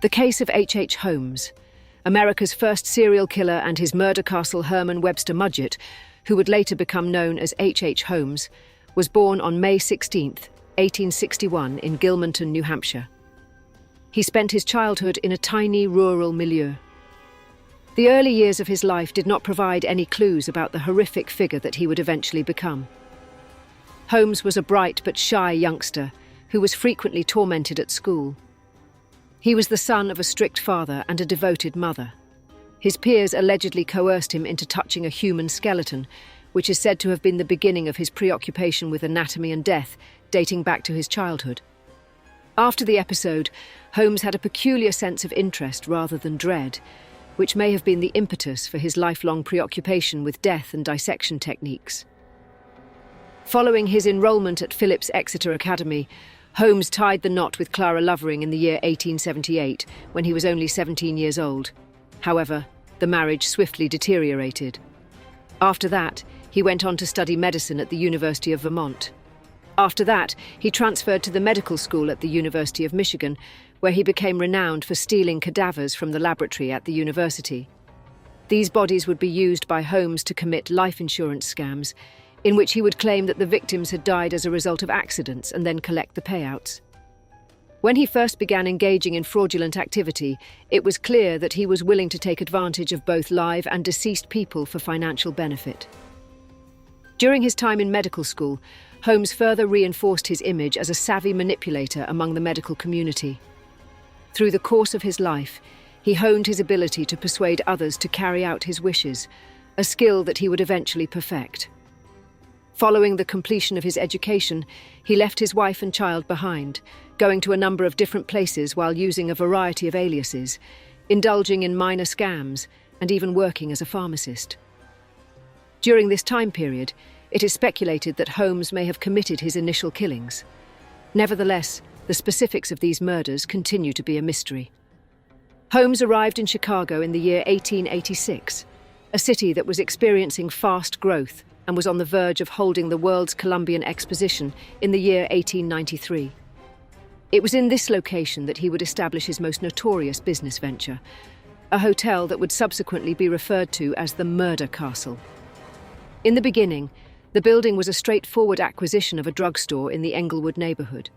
The case of H. Holmes, America's first serial killer and his murder castle Herman Webster Mudgett, who would later become known as H. Holmes, was born on May 16, 1861 in Gilmanton, New Hampshire. He spent his childhood in a tiny rural milieu. The early years of his life did not provide any clues about the horrific figure that he would eventually become. Holmes was a bright but shy youngster who was frequently tormented at school. He was the son of a strict father and a devoted mother. His peers allegedly coerced him into touching a human skeleton, which is said to have been the beginning of his preoccupation with anatomy and death, dating back to his childhood. After the episode, Holmes had a peculiar sense of interest rather than dread, which may have been the impetus for his lifelong preoccupation with death and dissection techniques. Following his enrollment at Phillips Exeter Academy, Holmes tied the knot with Clara Lovering in the year 1878, when he was only 17 years old. However, the marriage swiftly deteriorated. After that, he went on to study medicine at the University of Vermont. After that, he transferred to the medical school at the University of Michigan, where he became renowned for stealing cadavers from the laboratory at the university. These bodies would be used by Holmes to commit life insurance scams, in which he would claim that the victims had died as a result of accidents and then collect the payouts. When he first began engaging in fraudulent activity, it was clear that he was willing to take advantage of both live and deceased people for financial benefit. During his time in medical school, Holmes further reinforced his image as a savvy manipulator among the medical community. Through the course of his life, he honed his ability to persuade others to carry out his wishes, a skill that he would eventually perfect. Following the completion of his education, he left his wife and child behind, going to a number of different places while using a variety of aliases, indulging in minor scams, and even working as a pharmacist. During this time period, it is speculated that Holmes may have committed his initial killings. Nevertheless, the specifics of these murders continue to be a mystery. Holmes arrived in Chicago in the year 1886, a city that was experiencing fast growth and was on the verge of holding the World's Columbian Exposition in the year 1893. It was in this location that he would establish his most notorious business venture, a hotel that would subsequently be referred to as the Murder Castle. In the beginning, the building was a straightforward acquisition of a drugstore in the Englewood neighborhood.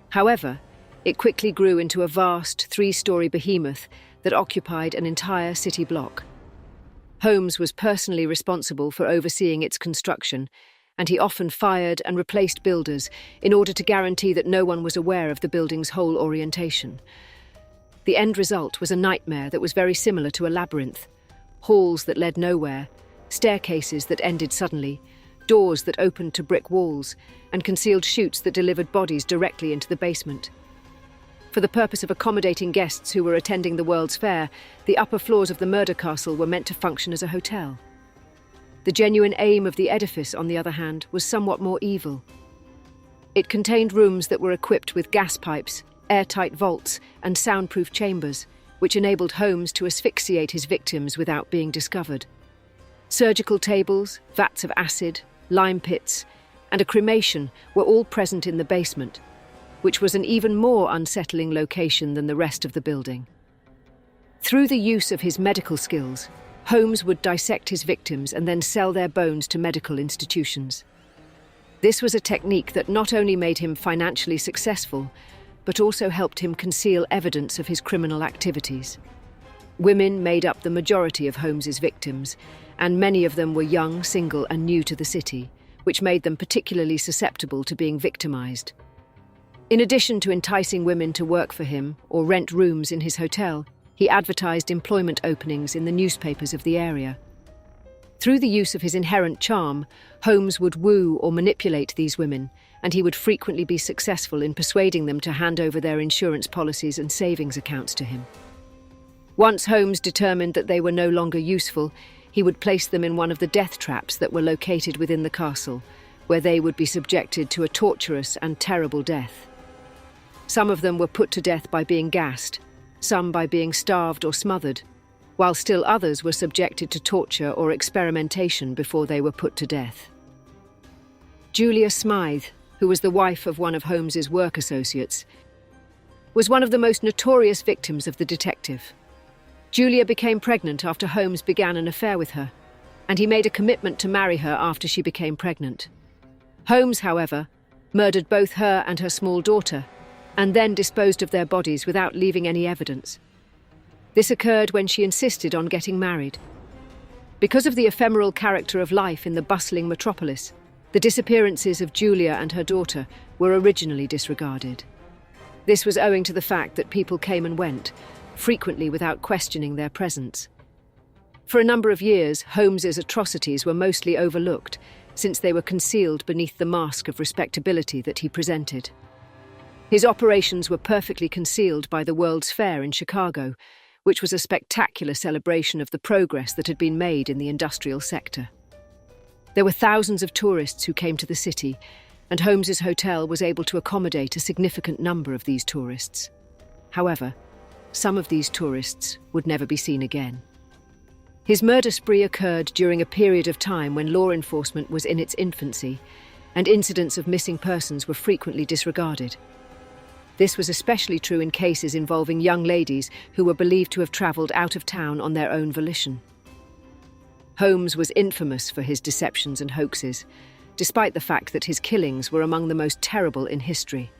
However, it quickly grew into a vast three-story behemoth that occupied an entire city block. Holmes was personally responsible for overseeing its construction, and he often fired and replaced builders in order to guarantee that no one was aware of the building's whole orientation. The end result was a nightmare that was very similar to a labyrinth: halls that led nowhere, staircases that ended suddenly, doors that opened to brick walls, and concealed chutes that delivered bodies directly into the basement. For the purpose of accommodating guests who were attending the World's Fair, the upper floors of the Murder Castle were meant to function as a hotel. The genuine aim of the edifice, on the other hand, was somewhat more evil. It contained rooms that were equipped with gas pipes, airtight vaults, and soundproof chambers, which enabled Holmes to asphyxiate his victims without being discovered. Surgical tables, vats of acid, lime pits, and a cremation were all present in the basement, which was an even more unsettling location than the rest of the building. Through the use of his medical skills, Holmes would dissect his victims and then sell their bones to medical institutions. This was a technique that not only made him financially successful, but also helped him conceal evidence of his criminal activities. Women made up the majority of Holmes's victims, and many of them were young, single, and new to the city, which made them particularly susceptible to being victimized. In addition to enticing women to work for him or rent rooms in his hotel, he advertised employment openings in the newspapers of the area. Through the use of his inherent charm, Holmes would woo or manipulate these women, and he would frequently be successful in persuading them to hand over their insurance policies and savings accounts to him. Once Holmes determined that they were no longer useful, he would place them in one of the death traps that were located within the castle, where they would be subjected to a torturous and terrible death. Some of them were put to death by being gassed, some by being starved or smothered, while still others were subjected to torture or experimentation before they were put to death. Julia Smythe, who was the wife of one of Holmes's work associates, was one of the most notorious victims of the detective. Julia became pregnant after Holmes began an affair with her, and he made a commitment to marry her after she became pregnant. Holmes, however, murdered both her and her small daughter, and then disposed of their bodies without leaving any evidence. This occurred when she insisted on getting married. Because of the ephemeral character of life in the bustling metropolis, the disappearances of Julia and her daughter were originally disregarded. This was owing to the fact that people came and went, frequently without questioning their presence. For a number of years, Holmes's atrocities were mostly overlooked, since they were concealed beneath the mask of respectability that he presented. His operations were perfectly concealed by the World's Fair in Chicago, which was a spectacular celebration of the progress that had been made in the industrial sector. There were thousands of tourists who came to the city, and Holmes's hotel was able to accommodate a significant number of these tourists. However, some of these tourists would never be seen again. His murder spree occurred during a period of time when law enforcement was in its infancy, and incidents of missing persons were frequently disregarded. This was especially true in cases involving young ladies who were believed to have travelled out of town on their own volition. Holmes was infamous for his deceptions and hoaxes, despite the fact that his killings were among the most terrible in history.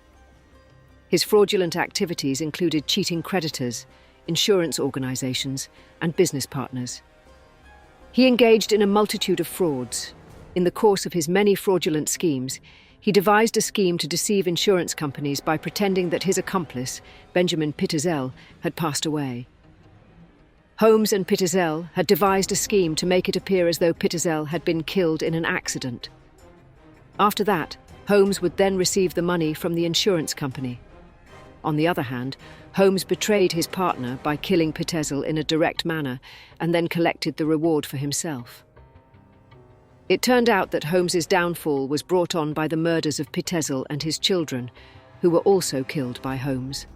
His fraudulent activities included cheating creditors, insurance organisations, and business partners. He engaged in a multitude of frauds. In the course of his many fraudulent schemes, he devised a scheme to deceive insurance companies by pretending that his accomplice, Benjamin Pitezel, had passed away. Holmes and Pitezel had devised a scheme to make it appear as though Pitezel had been killed in an accident. After that, Holmes would then receive the money from the insurance company. On the other hand, Holmes betrayed his partner by killing Pitezel in a direct manner and then collected the reward for himself. It turned out that Holmes's downfall was brought on by the murders of Pitezel and his children, who were also killed by Holmes.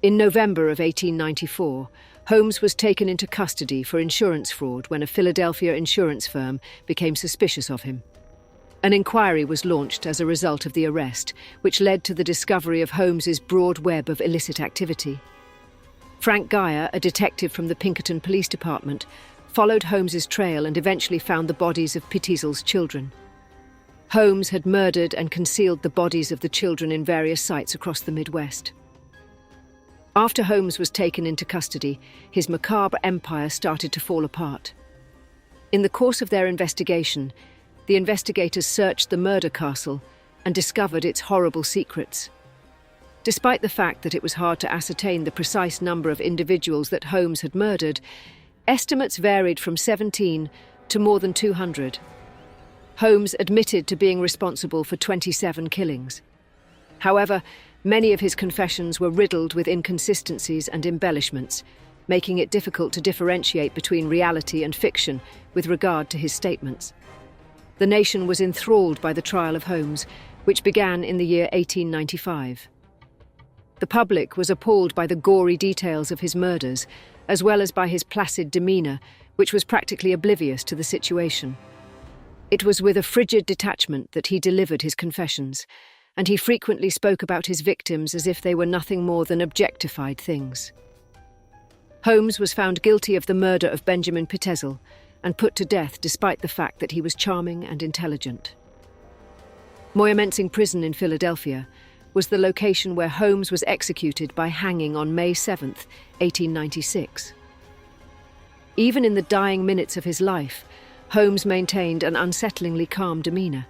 In November of 1894, Holmes was taken into custody for insurance fraud when a Philadelphia insurance firm became suspicious of him. An inquiry was launched as a result of the arrest, which led to the discovery of Holmes's broad web of illicit activity. Frank Geyer, a detective from the Pinkerton Police Department, followed Holmes's trail and eventually found the bodies of Pitezel's children. Holmes had murdered and concealed the bodies of the children in various sites across the Midwest. After Holmes was taken into custody, his macabre empire started to fall apart. In the course of their investigation, the investigators searched the murder castle and discovered its horrible secrets. Despite the fact that it was hard to ascertain the precise number of individuals that Holmes had murdered, estimates varied from 17 to more than 200. Holmes admitted to being responsible for 27 killings. However, many of his confessions were riddled with inconsistencies and embellishments, making it difficult to differentiate between reality and fiction with regard to his statements. The nation was enthralled by the trial of Holmes, which began in the year 1895. The public was appalled by the gory details of his murders, as well as by his placid demeanour, which was practically oblivious to the situation. It was with a frigid detachment that he delivered his confessions, and he frequently spoke about his victims as if they were nothing more than objectified things. Holmes was found guilty of the murder of Benjamin Pitezel and put to death despite the fact that he was charming and intelligent. Moyamensing Prison in Philadelphia was the location where Holmes was executed by hanging on May 7, 1896. Even in the dying minutes of his life, Holmes maintained an unsettlingly calm demeanour.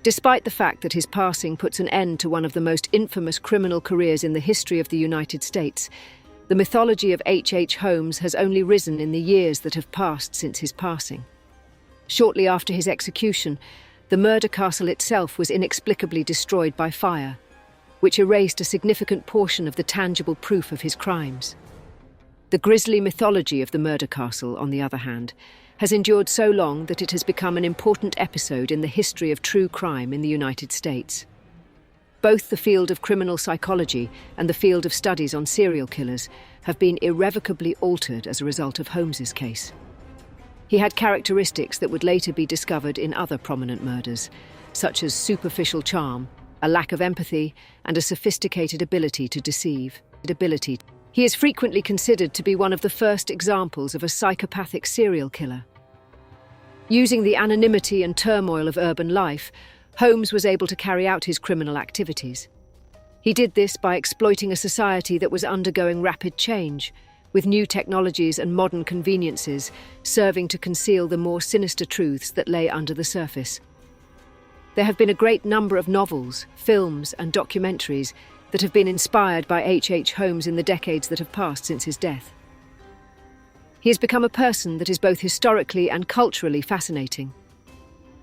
Despite the fact that his passing puts an end to one of the most infamous criminal careers in the history of the United States, the mythology of H. Holmes has only risen in the years that have passed since his passing. Shortly after his execution, the murder castle itself was inexplicably destroyed by fire, which erased a significant portion of the tangible proof of his crimes. The grisly mythology of the murder castle, on the other hand, has endured so long that it has become an important episode in the history of true crime in the United States. Both the field of criminal psychology and the field of studies on serial killers have been irrevocably altered as a result of Holmes's case. He had characteristics that would later be discovered in other prominent murders, such as superficial charm, a lack of empathy, and a sophisticated ability to deceive. He is frequently considered to be one of the first examples of a psychopathic serial killer. Using the anonymity and turmoil of urban life, Holmes was able to carry out his criminal activities. He did this by exploiting a society that was undergoing rapid change, with new technologies and modern conveniences serving to conceal the more sinister truths that lay under the surface. There have been a great number of novels, films, and documentaries that have been inspired by H. Holmes in the decades that have passed since his death. He has become a person that is both historically and culturally fascinating.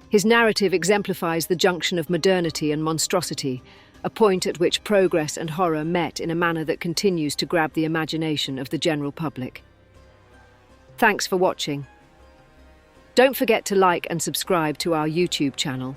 His narrative exemplifies the junction of modernity and monstrosity, a point at which progress and horror met in a manner that continues to grab the imagination of the general public. Thanks for watching. Don't forget to like and subscribe to our YouTube channel.